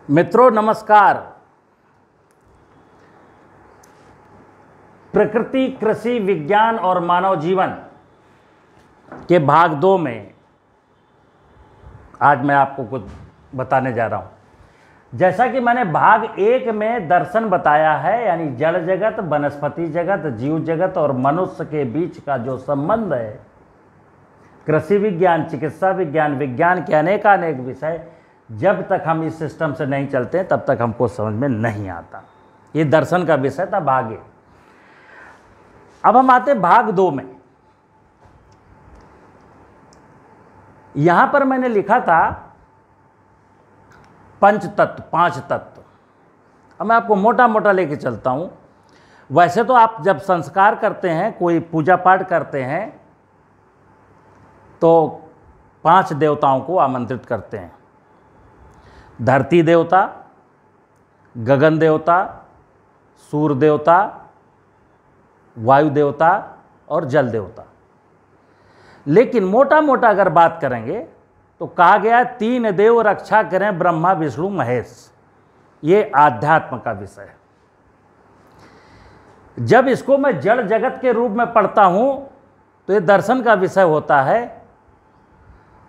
मित्रों नमस्कार। प्रकृति, कृषि, विज्ञान और मानव जीवन के भाग 2 में आज मैं आपको कुछ बताने जा रहा हूं। जैसा कि मैंने भाग 1 में दर्शन बताया है, यानी जड़ जगत, वनस्पति जगत, जीव जगत और मनुष्य के बीच का जो संबंध है, कृषि विज्ञान, चिकित्सा विज्ञान, विज्ञान के अनेकानेक विषय, जब तक हम इस सिस्टम से नहीं चलते तब तक हमको समझ में नहीं आता। ये दर्शन का विषय था भाग 1। अब हम आते भाग 2 में। यहां पर मैंने लिखा था पंच तत्व, 5 तत्व। अब मैं आपको मोटा मोटा लेके चलता हूं। वैसे तो आप जब संस्कार करते हैं, कोई पूजा पाठ करते हैं, तो 5 देवताओं को आमंत्रित करते हैं। धरती देवता, गगन देवता, सूर्य देवता, वायु देवता और जल देवता। लेकिन मोटा मोटा अगर बात करेंगे तो कहा गया 3 देव रक्षा करें, ब्रह्मा विष्णु महेश। ये आध्यात्म का विषय है। जब इसको मैं जड़ जगत के रूप में पढ़ता हूं तो ये दर्शन का विषय होता है,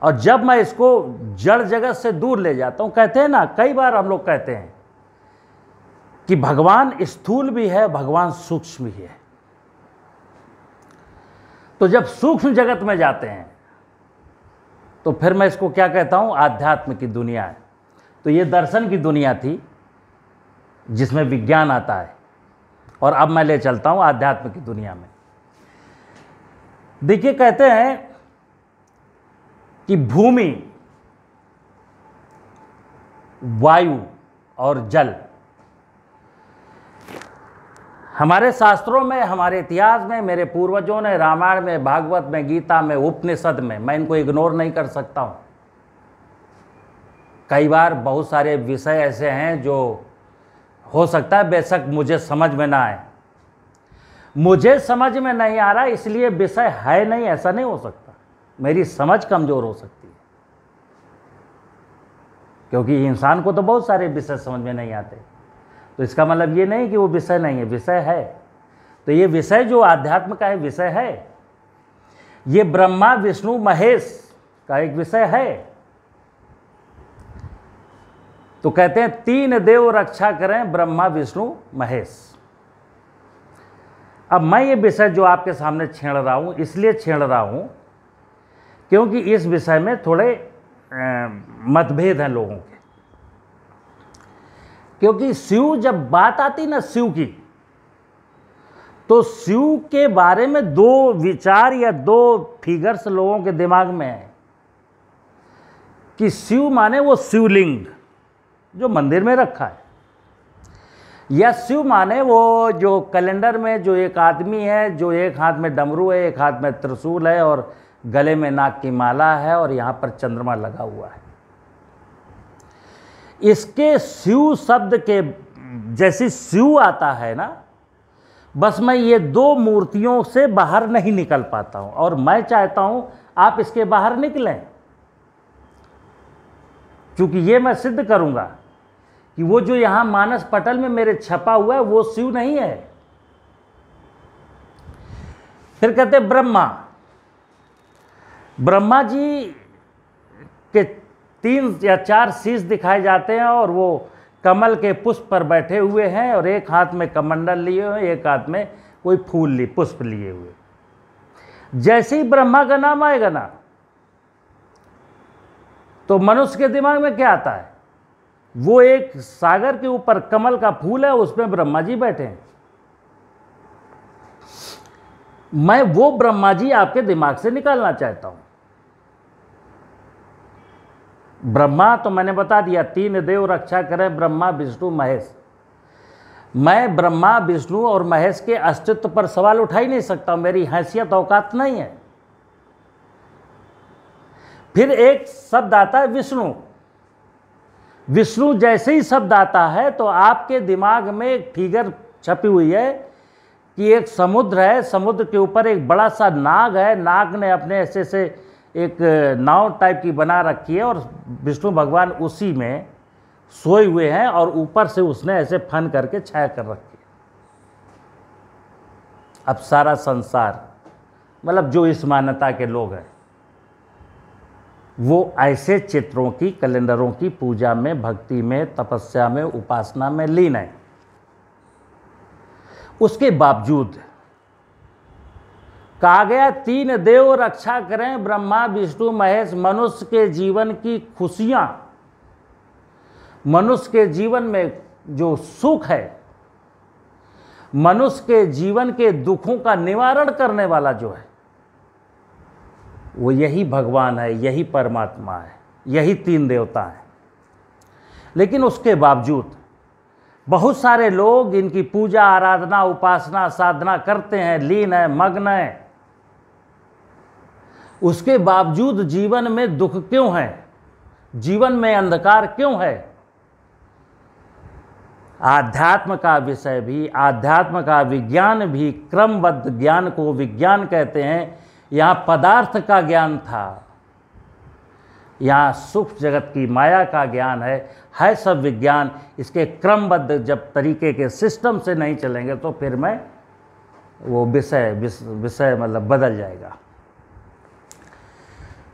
और जब मैं इसको जड़ जगत से दूर ले जाता हूं, कहते हैं ना, कई बार हम लोग कहते हैं कि भगवान स्थूल भी है, भगवान सूक्ष्म भी है। तो जब सूक्ष्म जगत में जाते हैं तो फिर मैं इसको क्या कहता हूं, आध्यात्म की दुनिया है। तो ये दर्शन की दुनिया थी जिसमें विज्ञान आता है, और अब मैं ले चलता हूं आध्यात्म की दुनिया में। देखिए, कहते हैं कि भूमि, वायु और जल, हमारे शास्त्रों में, हमारे इतिहास में, मेरे पूर्वजों ने रामायण में, भागवत में, गीता में, उपनिषद में, मैं इनको इग्नोर नहीं कर सकता हूं। कई बार बहुत सारे विषय ऐसे हैं जो हो सकता है बेशक मुझे समझ में ना आए। मुझे समझ में नहीं आ रहा इसलिए विषय है नहीं, ऐसा नहीं हो सकता। मेरी समझ कमजोर हो सकती है, क्योंकि इंसान को तो बहुत सारे विषय समझ में नहीं आते। तो इसका मतलब ये नहीं कि वो विषय नहीं है, विषय है। तो ये विषय जो आध्यात्म का है, विषय है। ये ब्रह्मा विष्णु महेश का एक विषय है। तो कहते हैं 3 देव रक्षा करें, ब्रह्मा विष्णु महेश। अब मैं ये विषय जो आपके सामने छेड़ रहा हूं, इसलिए छेड़ रहा हूं क्योंकि इस विषय में थोड़े मतभेद हैं लोगों के। क्योंकि शिव, जब बात आती ना शिव की, तो शिव के बारे में 2 विचार या 2 फिगर्स लोगों के दिमाग में है कि शिव माने वो शिवलिंग जो मंदिर में रखा है, या शिव माने वो जो कैलेंडर में जो एक आदमी है, जो एक हाथ में डमरू है, एक हाथ में त्रिशूल है और गले में नाग की माला है और यहां पर चंद्रमा लगा हुआ है। इसके शिव शब्द के जैसी शिव आता है ना, बस मैं ये 2 मूर्तियों से बाहर नहीं निकल पाता हूं, और मैं चाहता हूं आप इसके बाहर निकलें, क्योंकि ये मैं सिद्ध करूंगा कि वो जो यहां मानस पटल में मेरे छपा हुआ है वो शिव नहीं है। फिर कहते ब्रह्मा जी के 3 या 4 शीश दिखाए जाते हैं, और वो कमल के पुष्प पर बैठे हुए हैं, और एक हाथ में कमंडल लिए हुए, एक हाथ में कोई फूल पुष्प लिए हुए। जैसे ही ब्रह्मा का नाम आएगा ना, तो मनुष्य के दिमाग में क्या आता है, वो एक सागर के ऊपर कमल का फूल है, उसमें ब्रह्मा जी बैठे हैं। मैं वो ब्रह्मा जी आपके दिमाग से निकालना चाहता हूं। ब्रह्मा तो मैंने बता दिया, 3 देव रक्षा करें, ब्रह्मा विष्णु महेश। मैं ब्रह्मा विष्णु और महेश के अस्तित्व पर सवाल उठा ही नहीं सकता, मेरी हैसियत औकात नहीं है। फिर एक शब्द आता है विष्णु। विष्णु जैसे ही शब्द आता है तो आपके दिमाग में एक फिगर छपी हुई है कि एक समुद्र है, समुद्र के ऊपर एक बड़ा सा नाग है, नाग ने अपने ऐसे से एक नाव टाइप की बना रखी है, और विष्णु भगवान उसी में सोए हुए हैं और ऊपर से उसने ऐसे फन करके छाया कर रखी है। अब सारा संसार, मतलब जो इस मान्यता के लोग हैं, वो ऐसे चित्रों की, कैलेंडरों की पूजा में, भक्ति में, तपस्या में, उपासना में लीन है। उसके बावजूद कहा गया 3 देव रक्षा करें, ब्रह्मा विष्णु महेश। मनुष्य के जीवन की खुशियां, मनुष्य के जीवन में जो सुख है, मनुष्य के जीवन के दुखों का निवारण करने वाला जो है, वो यही भगवान है, यही परमात्मा है, यही 3 देवता हैं। लेकिन उसके बावजूद बहुत सारे लोग इनकी पूजा, आराधना, उपासना, साधना करते हैं, लीन है, मग्न है। उसके बावजूद जीवन में दुख क्यों है, जीवन में अंधकार क्यों है? आध्यात्म का विषय भी, आध्यात्म का विज्ञान भी, क्रमबद्ध ज्ञान को विज्ञान कहते हैं। यहाँ पदार्थ का ज्ञान था, यहाँ सुख जगत की माया का ज्ञान है सब विज्ञान। इसके क्रमबद्ध जब तरीके के सिस्टम से नहीं चलेंगे तो फिर मैं वो विषय मतलब बदल जाएगा।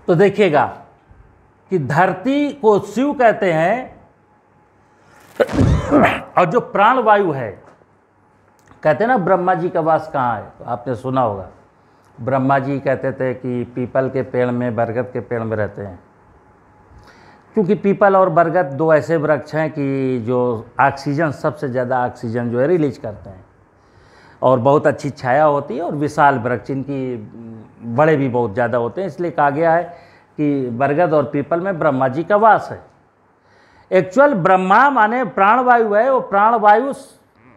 तो देखिएगा कि धरती को शिव कहते हैं, और जो प्राणवायु है, कहते हैं ना ब्रह्मा जी का वास कहाँ है, तो आपने सुना होगा। ब्रह्मा जी कहते थे कि पीपल के पेड़ में, बरगद के पेड़ में रहते हैं, क्योंकि पीपल और बरगद 2 ऐसे वृक्ष हैं कि जो ऑक्सीजन, सबसे ज़्यादा ऑक्सीजन जो है रिलीज करते हैं, और बहुत अच्छी छाया होती है, और विशाल वृक्ष, इनकी बड़े भी बहुत ज़्यादा होते हैं। इसलिए कहा गया है कि बरगद और पीपल में ब्रह्मा जी का वास है। एक्चुअल ब्रह्मा माने प्राणवायु है, वो प्राणवायु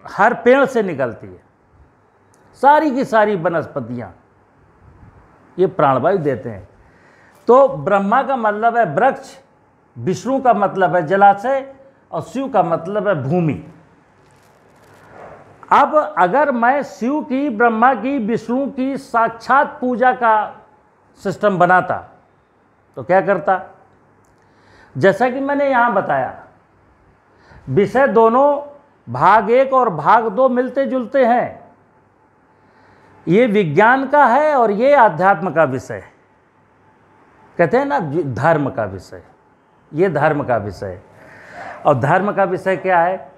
हर पेड़ से निकलती है, सारी की सारी वनस्पतियाँ ये प्राणवायु देते हैं। तो ब्रह्मा का मतलब है वृक्ष, विष्णु का मतलब है जलाशय, और शिव का मतलब है भूमि। अब अगर मैं शिव की, ब्रह्मा की, विष्णु की साक्षात पूजा का सिस्टम बनाता तो क्या करता? जैसा कि मैंने यहां बताया, विषय दोनों भाग 1 और भाग 2 मिलते जुलते हैं। ये विज्ञान का है और ये आध्यात्म का विषय, कहते हैं ना धर्म का विषय, ये धर्म का विषय। और धर्म का विषय क्या है?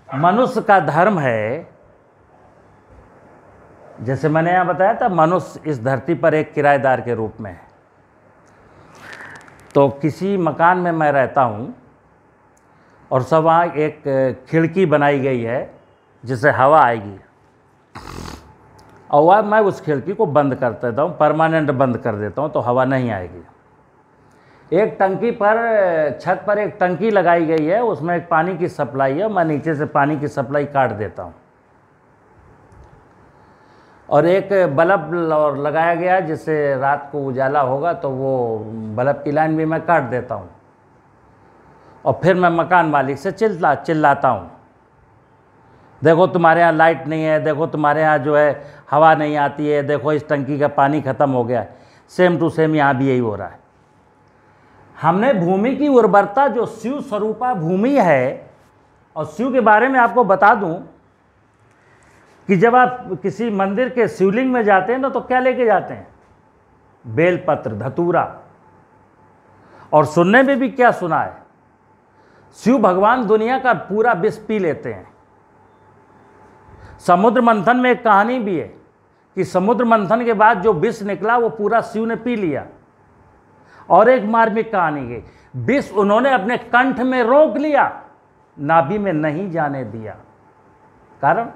मनुष्य का धर्म है, जैसे मैंने यहां बताया था, मनुष्य इस धरती पर एक किराएदार के रूप में है। तो किसी मकान में मैं रहता हूँ और सब वहाँ एक खिड़की बनाई गई है जिससे हवा आएगी, और वह मैं उस खिड़की को बंद कर देता हूँ, परमानेंट बंद कर देता हूँ, तो हवा नहीं आएगी। एक टंकी पर, छत पर एक टंकी लगाई गई है, उसमें एक पानी की सप्लाई है, मैं नीचे से पानी की सप्लाई काट देता हूँ। और एक बल्ब और लगाया गया है जिससे रात को उजाला होगा, तो वो बल्ब की लाइन भी मैं काट देता हूँ। और फिर मैं मकान मालिक से चिल्लाता हूँ, देखो तुम्हारे यहाँ लाइट नहीं है, देखो तुम्हारे यहाँ जो है हवा नहीं आती है, देखो इस टंकी का पानी ख़त्म हो गया है। सेम टू सेम यहाँ भी यही हो रहा है। हमने भूमि की उर्वरता, जो शिव स्वरूपा भूमि है, और शिव के बारे में आपको बता दूं कि जब आप किसी मंदिर के शिवलिंग में जाते हैं ना, तो क्या लेके जाते हैं? बेलपत्र, धतूरा। और सुनने में भी क्या सुना है, शिव भगवान दुनिया का पूरा विष पी लेते हैं। समुद्र मंथन में एक कहानी भी है कि समुद्र मंथन के बाद जो विष निकला वो पूरा शिव ने पी लिया। और एक मार्मिक कहानी है, विष उन्होंने अपने कंठ में रोक लिया, नाभि में नहीं जाने दिया। कारण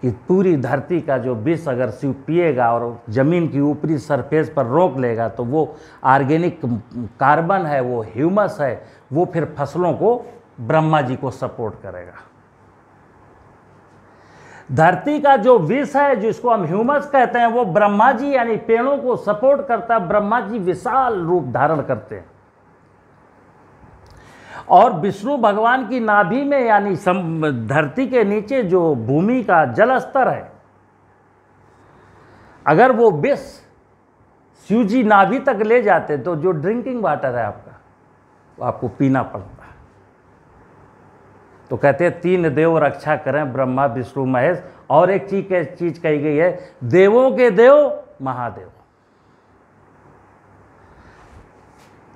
कि पूरी धरती का जो विष अगर शिव पिएगा और ज़मीन की ऊपरी सरफेस पर रोक लेगा, तो वो ऑर्गेनिक कार्बन है, वो ह्यूमस है, वो फिर फसलों को, ब्रह्मा जी को सपोर्ट करेगा। धरती का जो विष है, जिसको हम ह्यूमस कहते हैं, वो ब्रह्मा जी यानी पेड़ों को सपोर्ट करता है। ब्रह्मा जी विशाल रूप धारण करते हैं। और विष्णु भगवान की नाभि में यानी धरती के नीचे जो भूमि का जल स्तर है, अगर वो विष शिव जी नाभि तक ले जाते तो जो ड्रिंकिंग वाटर है आपका, वो आपको पीना पड़ता है। तो कहते हैं 3 देव रक्षा करें, ब्रह्मा विष्णु महेश, और एक चीज कही गई है, देवों के देव महादेव।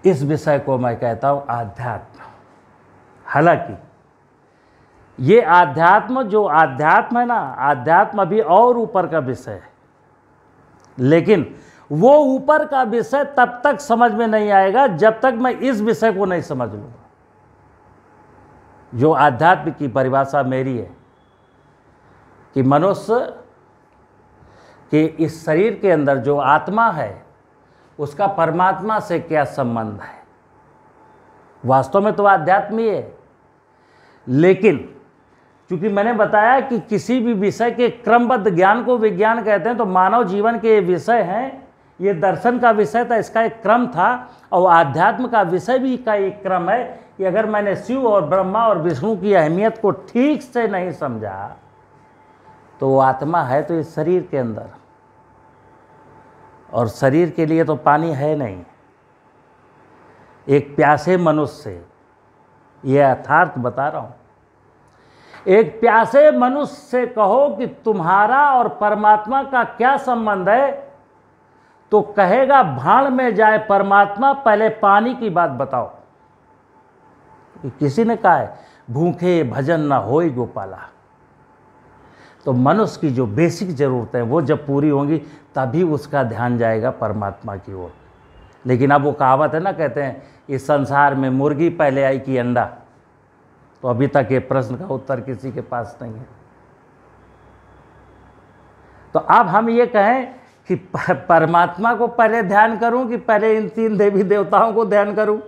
इस विषय को मैं कहता हूं आध्यात्म। हालांकि ये आध्यात्म जो आध्यात्म है ना, आध्यात्म अभी और ऊपर का विषय है, लेकिन वो ऊपर का विषय तब तक समझ में नहीं आएगा जब तक मैं इस विषय को नहीं समझ लूंगा। जो आध्यात्म की परिभाषा मेरी है कि मनुष्य के इस शरीर के अंदर जो आत्मा है उसका परमात्मा से क्या संबंध है। वास्तव में तो आध्यात्म ही है, लेकिन क्योंकि मैंने बताया कि किसी भी विषय के क्रमबद्ध ज्ञान को विज्ञान कहते हैं, तो मानव जीवन के विषय हैं, ये दर्शन का विषय था, इसका एक क्रम था, और आध्यात्म का विषय भी का एक क्रम है कि अगर मैंने शिव और ब्रह्मा और विष्णु की अहमियत को ठीक से नहीं समझा तो वो आत्मा है तो इस शरीर के अंदर, और शरीर के लिए तो पानी है नहीं। एक प्यासे मनुष्य से, यह यथार्थ बता रहा हूं, एक प्यासे मनुष्य से कहो कि तुम्हारा और परमात्मा का क्या संबंध है, तो कहेगा भाड़ में जाए परमात्मा, पहले पानी की बात बताओ। किसी ने कहा है भूखे भजन न होई गोपाला। तो मनुष्य की जो बेसिक ज़रूरतें हैं वो जब पूरी होंगी तभी उसका ध्यान जाएगा परमात्मा की ओर। लेकिन अब वो कहावत है ना, कहते हैं इस संसार में मुर्गी पहले आई कि अंडा, तो अभी तक ये प्रश्न का उत्तर किसी के पास नहीं है। तो अब हम ये कहें कि परमात्मा को पहले ध्यान करूं कि पहले इन 3 देवी देवताओं को ध्यान करूं।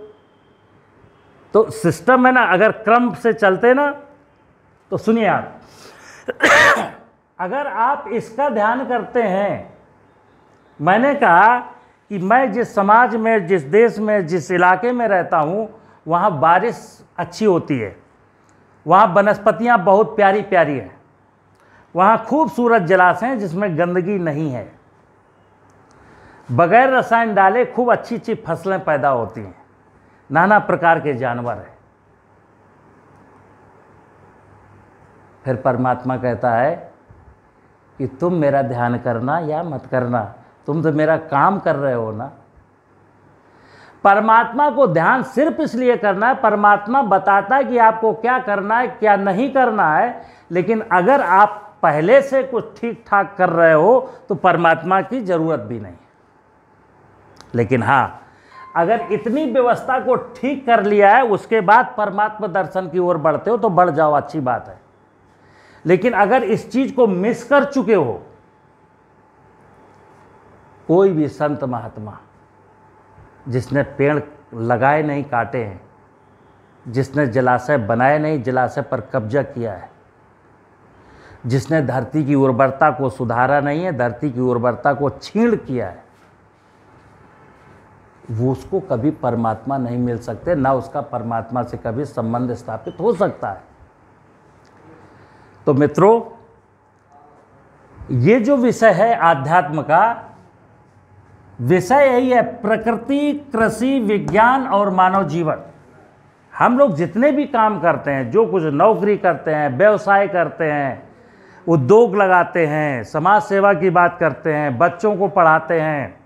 तो सिस्टम है ना, अगर क्रम से चलते ना, तो सुनिए आप, अगर आप इसका ध्यान करते हैं, मैंने कहा कि मैं जिस समाज में, जिस देश में, जिस इलाके में रहता हूं, वहाँ बारिश अच्छी होती है, वहाँ वनस्पतियाँ बहुत प्यारी प्यारी हैं, वहाँ खूबसूरत जलाशय हैं जिसमें गंदगी नहीं है, बगैर रसायन डाले खूब अच्छी अच्छी फसलें पैदा होती हैं, नाना प्रकार के जानवर हैं। फिर परमात्मा कहता है कि तुम मेरा ध्यान करना या मत करना, तुम तो मेरा काम कर रहे हो ना। परमात्मा को ध्यान सिर्फ इसलिए करना है, परमात्मा बताता है कि आपको क्या करना है क्या नहीं करना है, लेकिन अगर आप पहले से कुछ ठीक ठाक कर रहे हो तो परमात्मा की जरूरत भी नहीं। लेकिन हाँ, अगर इतनी व्यवस्था को ठीक कर लिया है उसके बाद परमात्मा दर्शन की ओर बढ़ते हो तो बढ़ जाओ, अच्छी बात है। लेकिन अगर इस चीज को मिस कर चुके हो, कोई भी संत महात्मा जिसने पेड़ लगाए नहीं काटे हैं, जिसने जलाशय बनाए नहीं जलाशय पर कब्जा किया है, जिसने धरती की उर्वरता को सुधारा नहीं है, धरती की उर्वरता को छीण किया है, वो उसको कभी परमात्मा नहीं मिल सकते, ना उसका परमात्मा से कभी संबंध स्थापित हो सकता है। तो मित्रों, ये जो विषय है आध्यात्म का, विषय यही है, प्रकृति, कृषि, विज्ञान और मानव जीवन। हम लोग जितने भी काम करते हैं, जो कुछ नौकरी करते हैं, व्यवसाय करते हैं, उद्योग लगाते हैं, समाज सेवा की बात करते हैं, बच्चों को पढ़ाते हैं,